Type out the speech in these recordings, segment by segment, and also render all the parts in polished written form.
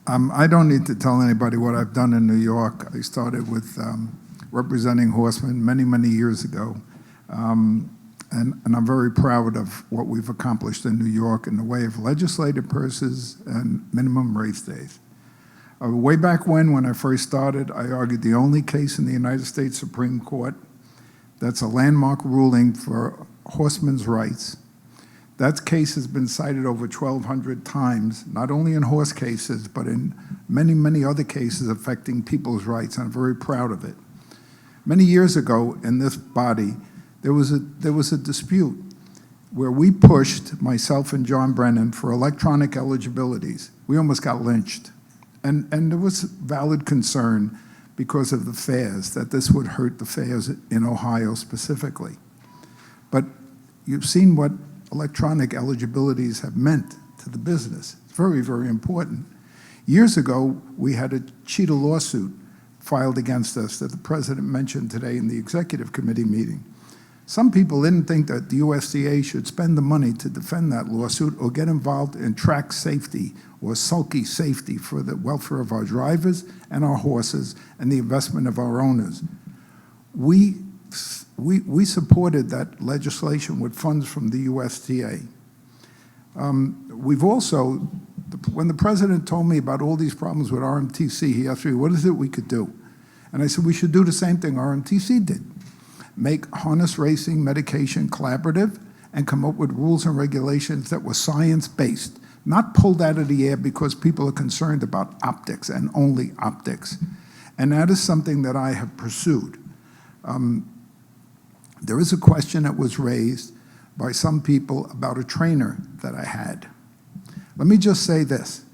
I don't need to tell anybody what I've done in New York. I started with representing horsemen many, many years ago. And I'm very proud of what we've accomplished in New York in the way of legislative purses and minimum race days. Way back when I first started, I argued the only case in the United States Supreme Court that's a landmark ruling for horsemen's rights. That case has been cited over 1,200 times, not only in horse cases, but in many, many other cases affecting people's rights. I'm very proud of it. Many years ago in this body, there was a dispute where we pushed, myself and John Brennan, for electronic eligibilities. We almost got lynched. And there was valid concern because of the fares, that this would hurt the fares in Ohio specifically. But you've seen what electronic eligibilities have meant to the business. It's very, very important. Years ago, we had a cheetah lawsuit filed against us that the president mentioned today in the executive committee meeting. Some people didn't think that the USTA should spend the money to defend that lawsuit or get involved in track safety or sulky safety for the welfare of our drivers and our horses and the investment of our owners. We supported that legislation with funds from the USTA. We've also, when the president told me about all these problems with RMTC, he asked me, what is it we could do? And I said, we should do the same thing RMTC did. Make harness racing medication collaborative and come up with rules and regulations that were science-based, not pulled out of the air because people are concerned about optics and only optics. And that is something that I have pursued. There is a question that was raised by some people about a trainer that I had. Let me just say this.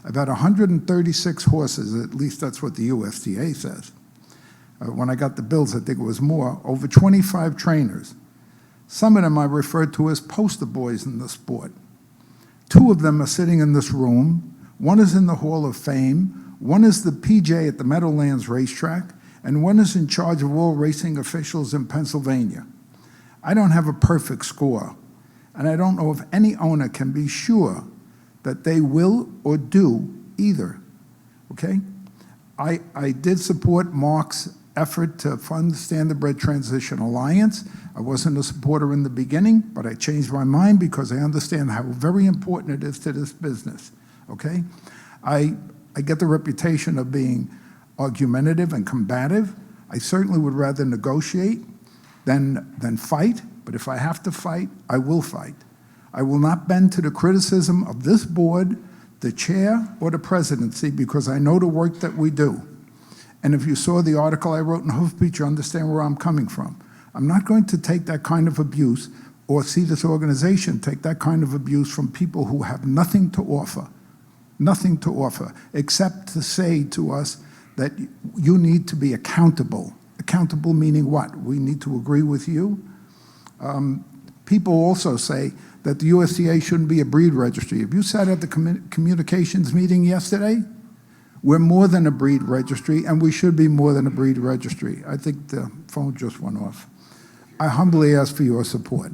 I've had 136 horses, at least that's what the USTA says. When I got the bills, I think it was more, over 25 trainers. Some of them I referred to as poster boys in the sport. 2 of them are sitting in this room. 1 is in the Hall of Fame. 1 is the PJ at the Meadowlands racetrack. And 1 is in charge of all racing officials in Pennsylvania. I don't have a perfect score. And I don't know if any owner can be sure that they will or do either, okay? I did support Mark's effort to fund the Standardbred Transition Alliance. I wasn't a supporter in the beginning, but I changed my mind because I understand how very important it is to this business, okay? I get the reputation of being argumentative and combative. I certainly would rather negotiate than fight, but if I have to fight, I will fight. I will not bend to the criticism of this board, the chair, or the presidency because I know the work that we do. And if you saw the article I wrote in Hoofbeat, you understand where I'm coming from. I'm not going to take that kind of abuse or see this organization take that kind of abuse from people who have nothing to offer, except to say to us that you need to be accountable. Accountable meaning what? We need to agree with you. People also say that the USTA shouldn't be a breed registry. If you sat at the communications meeting yesterday, we're more than a breed registry, and we should be more than a breed registry. I think the phone just went off. I humbly ask for your support.